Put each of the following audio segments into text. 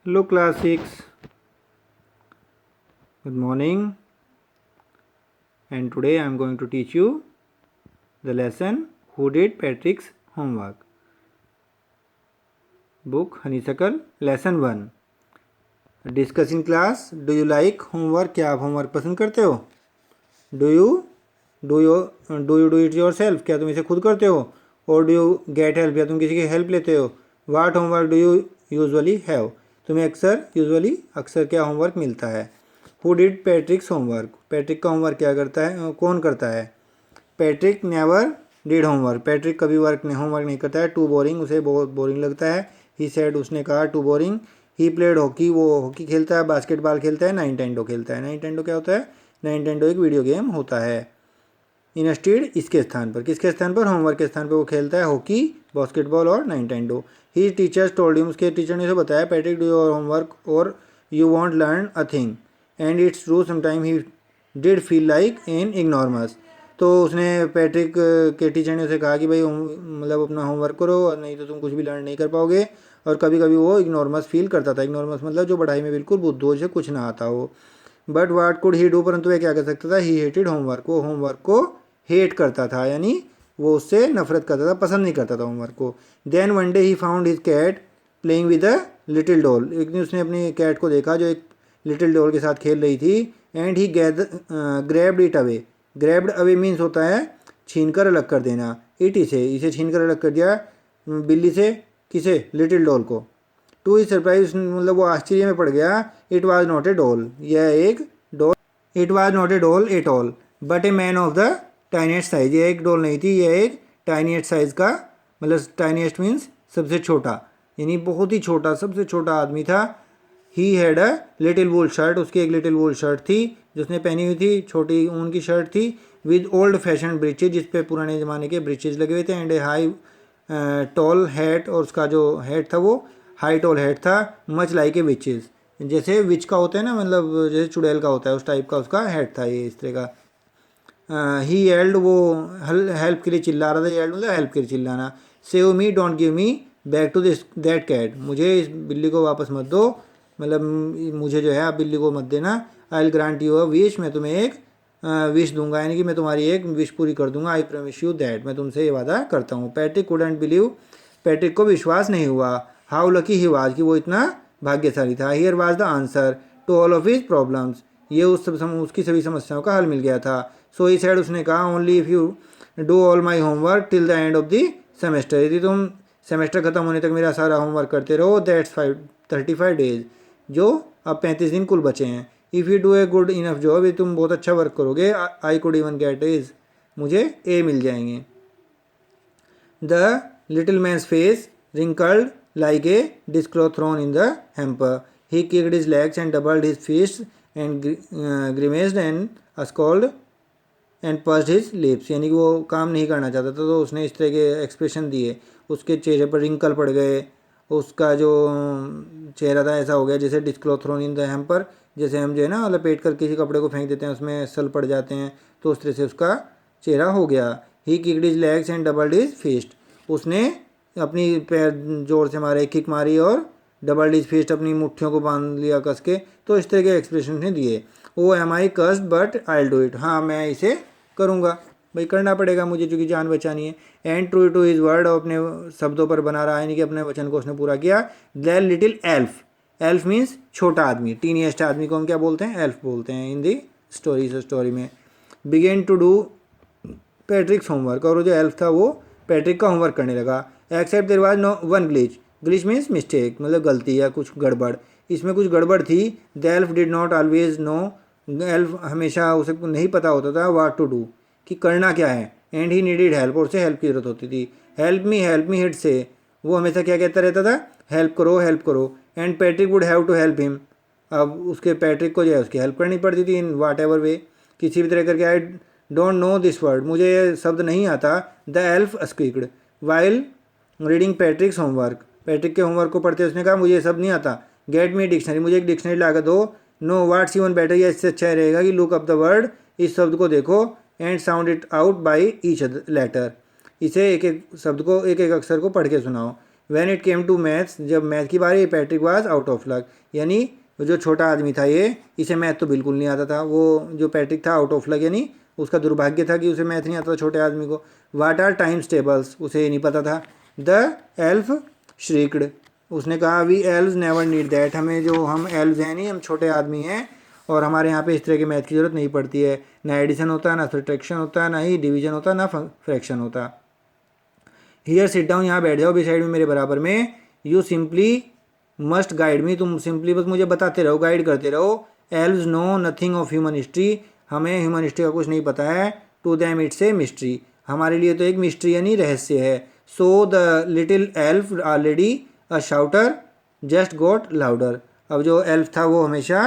Hello class 6, good morning, and today I am going to teach you the lesson Who Did Patrick's Homework. Book Honeysuckle Lesson 1. Discuss in class. Do you like homework? क्या आप homework पसंद करते हो? Do you do it yourself? क्या तुम इसे खुद करते हो? Or do you get help? या तुम किसी की help लेते हो? What homework do you usually have? तुम्हें अक्सर क्या होमवर्क मिलता है? Who did Patrick's homework? Patrick का होमवर्क क्या करता है, कौन करता है? Patrick never did homework. Patrick कभी होमवर्क नहीं करता है. टू बोरिंग, उसे बहुत बोरिंग लगता है. ही सेड, उसने कहा. Too boring. He played hockey, वो हॉकी खेलता है. बास्केटबॉल खेलता है. नाइनटेंडो खेलता है. नाइनटेंडो क्या होता है? नाइनटेंडो एक वीडियो गेम होता है. इंस्टेड, इसके स्थान पर, किसके स्थान पर? होमवर्क के स्थान पर वो खेलता है हॉकी, बास्केटबॉल और Nintendo. He teachers told him, उसके टीचर ने उसे बताया. पैट्रिक डू योर होमवर्क और you won't learn a thing and it's true sometime he did feel like an ignoramus. तो उसने पैट्रिक के टीचर ने उसे कहा कि भाई मतलब अपना होमवर्क करो और नहीं तो तुम कुछ भी लर्न नहीं कर पाओगे. और कभी कभी वो इग्नोरमस फील करता था. इग्नोरमस मतलब जो पढ़ाई में बिल्कुल बुद्धू, से कुछ ना आता हो. But what could he do, परंतु वह क्या कर सकता था? ही हेटेड होमवर्क, वो होमवर्क को हेट करता था, यानी वो उससे नफरत करता था, पसंद नहीं करता था होमवर्क को. Then one day he found his cat playing with a little doll. एक दिन उसने अपनी कैट को देखा जो एक लिटिल डॉल के साथ खेल रही थी. And he grabbed it away. Grabbed away means होता है छीन कर अलग कर देना. इसे छीन कर अलग कर दिया बिल्ली से. किसे? लिटिल डॉल को. टू ही सरप्राइज, मतलब वो आश्चर्य में पड़ गया. It was not a doll, यह एक doll. It was not a doll at all but a man of the tiniest size. यह एक डॉल नहीं थी, यह एक टाइनिएस्ट साइज का, मतलब टाइनिएस्ट मीन्स सबसे छोटा, यानी बहुत ही छोटा, सबसे छोटा आदमी था. He had a little wool shirt, उसकी एक लिटिल वूल शर्ट थी जो उसने पहनी हुई थी, छोटी ऊन की शर्ट थी. विद ओल्ड फैशन ब्रिचेज, जिस पे पुराने ज़माने के ब्रिचेज लगे हुए थे. And a high tall hat, और उसका जो हैट था वो हाई टॉल हैट था. मच लाइक ए विचेज, जैसे विच का होता है ना, मतलब जैसे चुड़ैल का होता है, उस टाइप का उसका हैट था ये, इस तरह का. ही येल्ड, वो हेल्प के लिए चिल्ला रहा था. येल्ड मतलब हेल्प के लिए चिल्लाना. Save me, don't give me back to this that cat, मुझे इस बिल्ली को वापस मत दो, मतलब मुझे जो है आप बिल्ली को मत देना. I will grant you a wish, मैं तुम्हें एक विश दूंगा, यानी कि मैं तुम्हारी एक विश पूरी कर दूंगा. आई प्रॉमिस यू दैट, मैं तुमसे ये वादा करता हूँ. पैट्रिक कुडंट बिलीव, पैट्रिक को विश्वास नहीं हुआ. हाउ लकी ही वाज, कि वो इतना भाग्यशाली था. Here was the answer to all of his problems, ये उसकी सभी समस्याओं का हल मिल गया था. सो ही सेड, उसने कहा. Only if you do all my homework till the end of the semester, यदि तुम सेमेस्टर ख़त्म होने तक मेरा सारा होमवर्क करते रहो. दैट्स 35 डेज, जो अब 35 दिन कुल बचे हैं. If you do a good enough job, ये तुम बहुत अच्छा वर्क करोगे. I could even get A's, मुझे ए मिल जाएंगे. The little man's face wrinkled like a dishcloth thrown in the hamper. He kicked his legs and doubled his fists and grimaced and scowled and pursed his lips. यानी कि वो काम नहीं करना चाहता था, तो उसने इस तरह के एक्सप्रेशन दिए. उसके चेहरे पर रिंकल पड़ गए, उसका जो चेहरा था ऐसा हो गया जैसे डिस्क्लॉथ थ्रोन इन द हैम्पर, जैसे हम जो है ना लपेट कर किसी कपड़े को फेंक देते हैं, उसमें सल पड़ जाते हैं, तो उस तरह से उसका चेहरा हो गया. He kicked his legs and doubled his fist, उसने अपनी पैर जोर से मारे, किक मारी, और डबल डिज फिस्ट, अपनी मुट्ठियों को बांध लिया कस के. तो इस तरह के एक्सप्रेशन ने दिए. Oh am I cursed but I do it, हाँ मैं इसे करूँगा, भाई करना पड़ेगा मुझे क्योंकि जान बचानी है. And true to his word, अपने शब्दों पर बना रहा है, यानी कि अपने वचन को उसने पूरा किया. The little elf, elf means छोटा आदमी, टीनिएस्ट आदमी को हम क्या बोलते हैं? एल्फ बोलते हैं इन दी स्टोरी में. Began to do Patrick's homework, और जो एल्फ था वो पैट्रिक का होमवर्क करने लगा. Except there was no one glitch, glitch means mistake, मतलब गलती या कुछ गड़बड़. इसमें कुछ गड़बड़ थी. The elf did not always know, elf हमेशा उसे नहीं पता होता था व्हाट टू डू, कि करना क्या है. एंड ही नीडेड हेल्प, और उसे हेल्प की जरूरत होती थी. हेल्प मी हिट से, वो हमेशा क्या कहता रहता था? हेल्प करो हेल्प करो. And Patrick would have to help him, अब उसके पैट्रिक को जो है उसकी हेल्प करनी पड़ती थी इन वाट एवर वे, किसी भी तरह करके. I don't know this word, मुझे ये शब्द नहीं आता. The elf squeaked while reading Patrick's homework, Patrick के होमवर्क को पढ़ते उसने कहा मुझे ये सब नहीं आता. गेट मी डिक्शनरी, मुझे एक डिक्शनरी ला कर दो. नो वाट्स इवन बेटर, या इससे अच्छा रहेगा कि लुक अप द वर्ड, इस शब्द को देखो. And sound it out by each letter, इसे एक एक शब्द को, एक एक अक्षर को पढ़ के सुनाओ. When it came to maths, जब मैथ की बारी, Patrick was out of luck, यानी जो छोटा आदमी था ये, इसे मैथ तो बिल्कुल नहीं आता था। वो जो पैट्रिक था आउट ऑफ लक, यानी उसका दुर्भाग्य था कि उसे मैथ नहीं आता था छोटे आदमी को। वाट आर टाइम्स टेबल्स, उसे ये नहीं पता था। द एल्फ श्रीक्ड, उसने कहा we elves never need that, हमें जो हम एल्व्स हैं नहीं, हम छोटे आदमी हैं और हमारे यहाँ पे इस तरह के मैथ की ज़रूरत नहीं पड़ती है। ना एडिशन होता, ना सब्ट्रैक्शन होता, ना ही डिवीजन होता, ना फ्रैक्शन होता। हियर सिट डाउन, यहाँ बैठ जाओ बिसाइड में, मेरे बराबर में। You simply must guide me, तुम सिंपली बस मुझे बताते रहो, गाइड करते रहो। Elves know nothing of human history, हमें ह्यूमन हिस्ट्री का कुछ नहीं पता है। To them it's a mystery, हमारे लिए तो एक मिस्ट्री यानी रहस्य है। So the little elf already a shouter just got louder, अब जो एल्फ था वो हमेशा,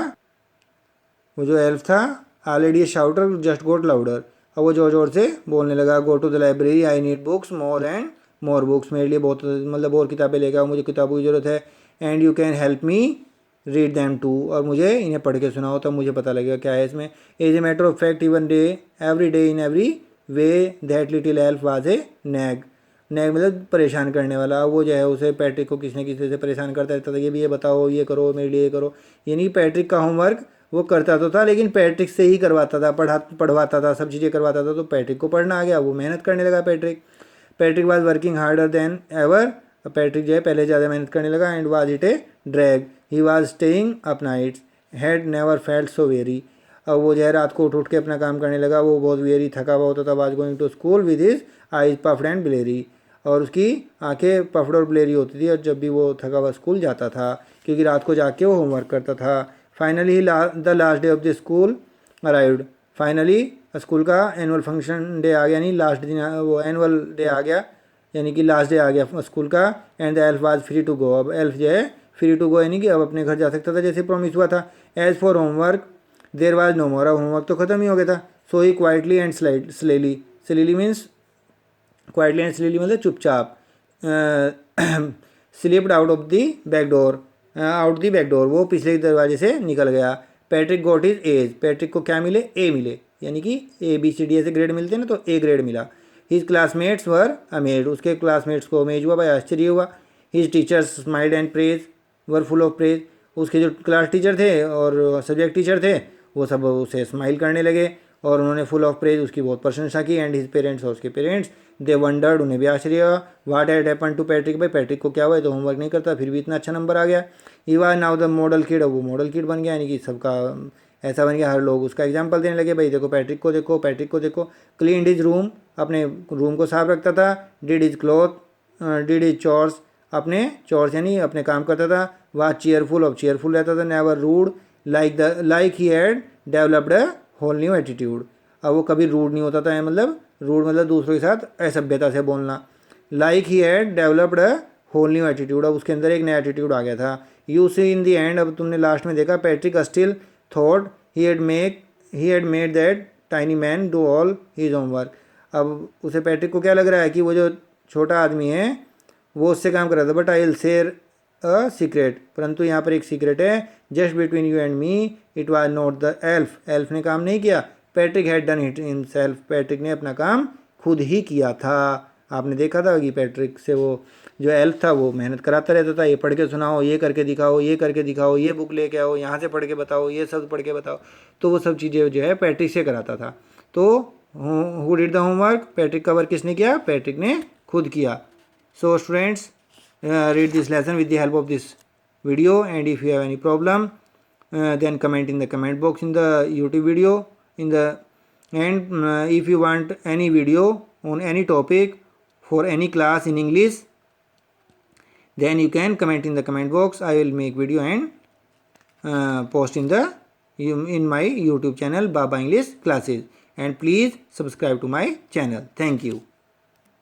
वो जो एल्फ था already a shouter just got louder, अब वो जोर जोर से बोलने लगा। Go to the library, I need books more and more books, मेरे लिए बहुत मतलब और किताबें लेकर आओ, मुझे किताबों की ज़रूरत है। And you can help me read them too, और मुझे इन्हें पढ़ के सुनाओ तब मुझे पता लगेगा क्या है इसमें। As a matter of fact even day every day in every way that little elf was a nag, nag मतलब परेशान करने वाला। वो जो है उसे पैट्रिक को किसी न किसी से परेशान करता रहता था, ये भी ये बताओ, ये करो, मेरे लिए ये करो। यानी पैट्रिक का होमवर्क वो करता तो था, लेकिन पैट्रिक से ही करवाता था, पढ़वाता था, सब चीज़ें करवाता था। तो पैट्रिक को पढ़ना आ गया, वो मेहनत करने लगा Patrick was working harder than ever, Patrick जो है पहले ज़्यादा मेहनत करने लगा। And was it a drag, he was staying up nights, had never felt so very, अब वो जो है रात को उठ के अपना काम करने लगा, वो बहुत वेरी थका हुआ होता था। Was going to school with his eyes puffed and bleary, और उसकी आंखें पफ्ड और ब्लेरी होती थी और जब भी वो थका हुआ स्कूल जाता था, क्योंकि रात को जाके वो होमवर्क करता था। Finally the last day of the school arrived, finally school का एनुअल फंक्शन डे आ गया, यानी लास्ट दिन वो एनुअल डे आ गया, यानी कि लास्ट डे आ गया स्कूल का। And the elf was free to go, अब एल्फ जो है फ्री टू गो यानी कि अब अपने घर जा सकता था जैसे प्रॉमिस हुआ था। As for homework there was no more, अब होमवर्क तो ख़त्म ही हो गया था। So he quietly and slyly, slyly means quietly and slyly मतलब चुपचाप, slipped out of the back door, out the back door, वो पिछले दरवाजे से निकल गया। Patrick got his edge, Patrick को क्या मिले, ए मिले, यानी कि ABCD ऐसे ग्रेड मिलते हैं ना, तो A ग्रेड मिला। हिज क्लासमेट्स वर अमेज्ड, उसके क्लासमेट्स को अमेज हुआ, भाई आश्चर्य हुआ। His teachers smiled and praise were full of praise, उसके जो क्लास टीचर थे और सब्जेक्ट टीचर थे वो सब उसे स्माइल करने लगे और उन्होंने फुल ऑफ प्रेज उसकी बहुत प्रशंसा की। एंड हिज पेरेंट्स, और उसके पेरेंट्स, दे वंडर्ड, उन्हें भी आश्चर्य हुआ। What had happened to Patrick, भाई पैट्रिक को क्या हुआ, तो होमवर्क नहीं करता फिर भी इतना अच्छा नंबर आ गया। He was now the model kid, अब वो मॉडल किड बन गया, यानी कि सबका ऐसा बन गया, हर लोग उसका एग्जाम्पल देने लगे, भाई देखो पैट्रिक को देखो, पैट्रिक को देखो। क्लीन हिज रूम, अपने रूम को साफ रखता था। Did his cloth, did his chores, अपने चोर्स यानी अपने काम करता था। वाज चीयरफुल, अब चीयरफुल रहता था। Never rude like he had developed a whole new attitude, अब वो कभी रूड नहीं होता था, मतलब रूड मतलब दूसरों के साथ असभ्यता से बोलना। Like he had developed a whole new attitude, अब उसके अंदर एक नया एटीट्यूड आ गया था। You see in the end, अब तुमने लास्ट में देखा, Patrick still thought he had made that tiny man do all his homework, अब उसे पैट्रिक को क्या लग रहा है कि वो जो छोटा आदमी है वो उससे काम कर रहा था। But I will share a secret, परंतु यहाँ पर एक सीक्रेट है, just between you and me, it was not the elf, elf ने काम नहीं किया, Patrick had done it himself, Patrick ने अपना काम खुद ही किया था। आपने देखा था कि पैट्रिक से वो जो एल्फ था वो मेहनत कराता रहता था, ये पढ़ के सुनाओ, ये करके दिखाओ, ये करके दिखाओ, ये बुक लेके आओ, यहाँ से पढ़ के बताओ, ये सब पढ़ के बताओ, तो वो सब चीज़ें जो है पैट्रिक से कराता था। तो who did the homework, Patrick का वर्क किसने किया, पैट्रिक ने खुद किया। So students, read this lesson with the help of this video, and if you have any problem then comment in the comment box in the YouTube video in the and if you want any video on any topic for any class in English, then you can comment in the comment box. I will make video and post in my YouTube channel Baba English Classes, and please subscribe to my channel. Thank you.